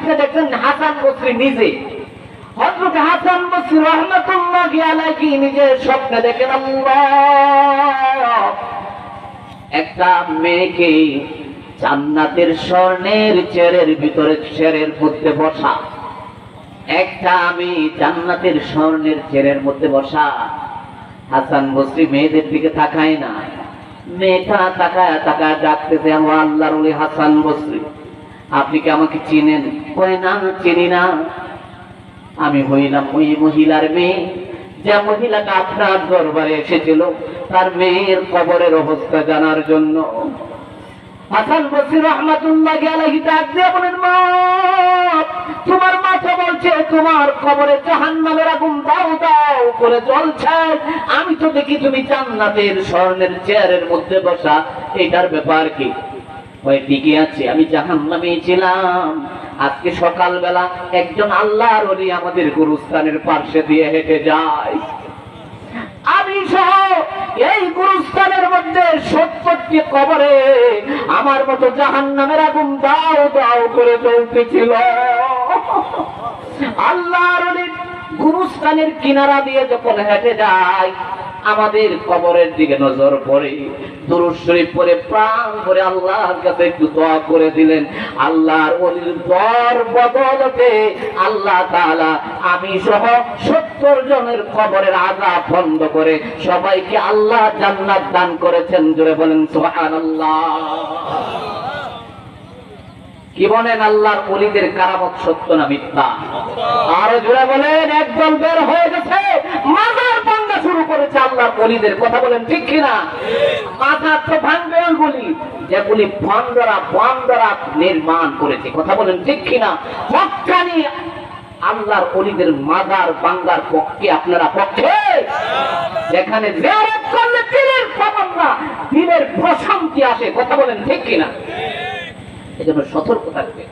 স্বপ্নে দেখলেন হাসান বসরি নিজে। হযরত হাসান বসরি রাহমাতুল্লাহি আলাইহি নিজে স্বপ্নে দেখেন আল্লাহ একটা মেয়েকে জান্নাতের স্বর্ণের চেয়ারের ভিতরে চেয়ারের মধ্যে বসা, একটা আমি জান্নাতের স্বর্ণের চেয়ারের মধ্যে বসা। হাসান বসরি মেয়েদের দিকে তাকায় না, মেয়েটা তাকায় তাকায় ডাকতেছে, আমার আল্লাহর ওলি হাসান বসরি, আপনি কি আমাকে চিনেন? কয় না, চিনি না। আমি হইলাম ওই মহিলার মেয়ে, যে মহিলাটা আপনার দরবারে এসেছিল তার মেয়ের কবরের অবস্থা জানার জন্য। হাসান বসরি রাহমাতুল্লাহি আলাইহি ডাক দিয়ে বলেন, মা, তোমার মাথা বলছে তোমার কবরে জাহান্নামের আগুন দাও দাও করে জ্বলছে, আমি তো দেখি তুমি জান্নাতের স্বর্ণের চেয়ারের মধ্যে বসা, এটার ব্যাপার কি? ওই ঠিকই আছে, আমি জাহান্নামে ছিলাম। আজকে সকালবেলা একজন আল্লাহর ওলি আমাদের গুরুস্থানের পাশে দিয়ে হেঁটে যায়, আমি সহ এই গুরুস্থানের মধ্যে 70টি কবরে আমার মতো জাহান্নামের আগুন দাও দাও করে জ্বলতেছিল। আল্লাহর ওলি গুরুস্থানের কিনারা দিয়ে যখন হেঁটে যায়, আমাদের কবরের দিকে নজর পড়ে, দুরূদ শরীফ পড়ে প্রাণ ভরে আল্লাহর কাছে একটু দোয়া করে দিলেন। আল্লাহর ওলির দর বদলতে আল্লাহ তাআলা আমি সহ 70 জনের কবরের আযাব বন্ধ করে সবাইকে আল্লাহ জান্নাত দান করেছেন। জোরে বলেন সুবহানাল্লাহ। কি বলেন, আল্লাহর ওলিদের কারামত সত্য না মিথ্যা? আরো জোরে বলেন। একদল বের হয়ে গেছে, মাজার ভাঙা শুরু করেছে আল্লাহর ওলিদের। কথা বলেন ঠিক কিনা? মাজার তো ভাঙবে ওইগুলি যেগুলি বন্দরা নির্মাণ করেছে। কথা বলেন ঠিক কিনা? হক্কানি আল্লাহর ওলিদের মাজার ভাঙার পক্ষে আপনারা পক্ষে? যেখানে জিয়ারত করলে দিলের তামান্না, দিলের প্রশান্তি আসে। কথা বলেন ঠিক কিনা? এজন্য সতর্ক থাকবে।